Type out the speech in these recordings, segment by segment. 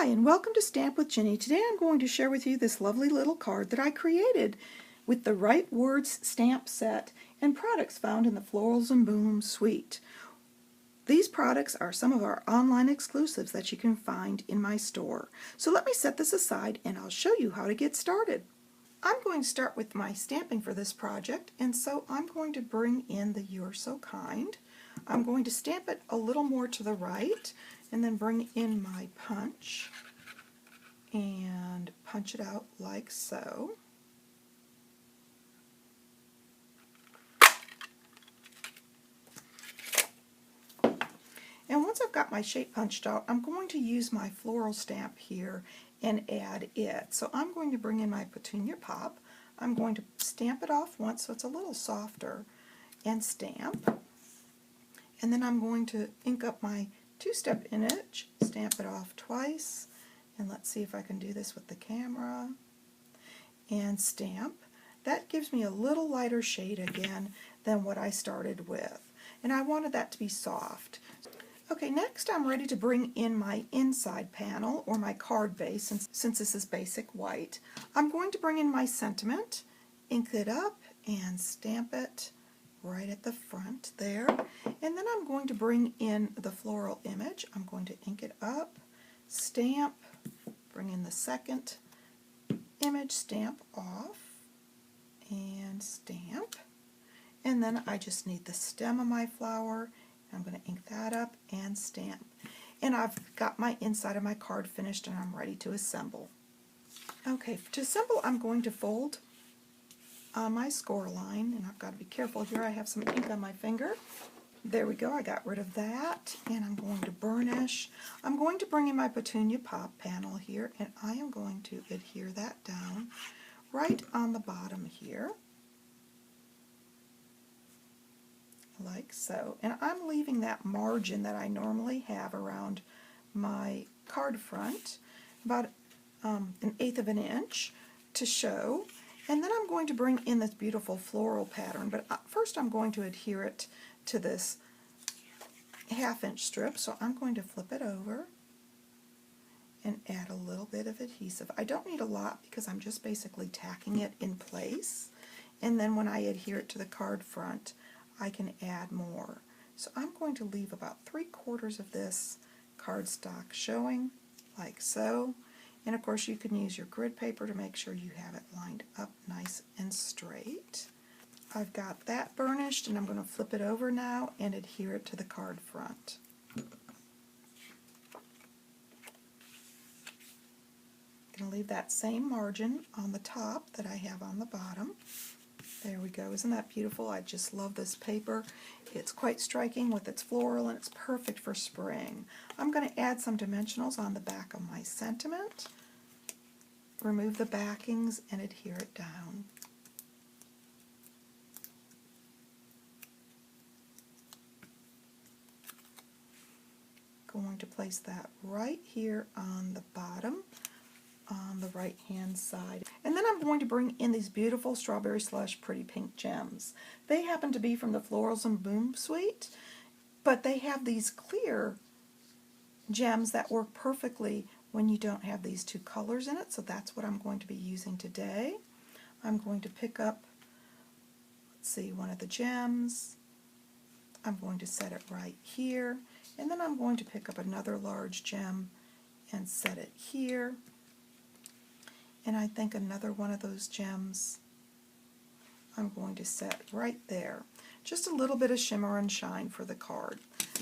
Hi, and welcome to Stamp with Jini. Today I'm going to share with you this lovely little card that I created with the Right Words stamp set and products found in the Florals and Bundle suite. These products are some of our online exclusives that you can find in my store. So let me set this aside and I'll show you how to get started. I'm going to start with my stamping for this project, and so I'm going to bring in the You're So Kind. I'm going to stamp it a little more to the right and then bring in my punch and punch it out like so. And once I've got my shape punched out, I'm going to use my floral stamp here and add it. So I'm going to bring in my petunia pop. I'm going to stamp it off once so it's a little softer and stamp. And then I'm going to ink up my two-step image, stamp it off twice, and let's see if I can do this with the camera, and stamp. That gives me a little lighter shade again than what I started with, and I wanted that to be soft. Okay, next I'm ready to bring in my inside panel, or my card base, since this is basic white. I'm going to bring in my sentiment, ink it up, and stamp it right at the front there. And then I'm going to bring in the floral image. I'm going to ink it up, stamp, bring in the second image, stamp off, and stamp. And then I just need the stem of my flower. I'm going to ink that up and stamp. And I've got my inside of my card finished and I'm ready to assemble. Okay, to assemble I'm going to fold on my score line, and I've got to be careful here, I have some ink on my finger. There we go, I got rid of that, and I'm going to burnish. I'm going to bring in my petunia pop panel here, and I am going to adhere that down right on the bottom here, like so. And I'm leaving that margin that I normally have around my card front, about 1/8 of an inch, to show. And then I'm going to bring in this beautiful floral pattern, but first I'm going to adhere it to this 1/2 inch strip, so I'm going to flip it over and add a little bit of adhesive. I don't need a lot because I'm just basically tacking it in place, and then when I adhere it to the card front I can add more. So I'm going to leave about 3/4 of this cardstock showing, like so. And of course you can use your grid paper to make sure you have it lined up nice and straight. I've got that burnished, and I'm going to flip it over now and adhere it to the card front. I'm going to leave that same margin on the top that I have on the bottom. There we go. Isn't that beautiful? I just love this paper. It's quite striking with its floral, and it's perfect for spring. I'm going to add some dimensionals on the back of my sentiment, remove the backings, and adhere it down. Going to place that right here on the bottom on the right hand side. And then I'm going to bring in these beautiful strawberry slush pretty pink gems. They happen to be from the Florals and Bundle suite, but they have these clear gems that work perfectly when you don't have these two colors in it, so that's what I'm going to be using today. I'm going to pick up, let's see, one of the gems. I'm going to set it right here, and then I'm going to pick up another large gem and set it here. And I think another one of those gems I'm going to set right there. Just a little bit of shimmer and shine for the card.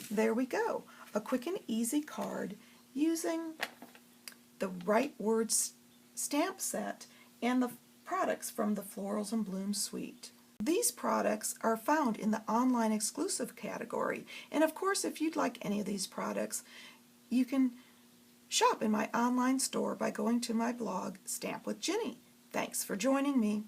There we go. A quick and easy card using the Right Words stamp set and the products from the Florals and Bundle suite. These products are found in the online exclusive category, and of course if you'd like any of these products you can shop in my online store by going to my blog, Stamp with Jini. Thanks for joining me.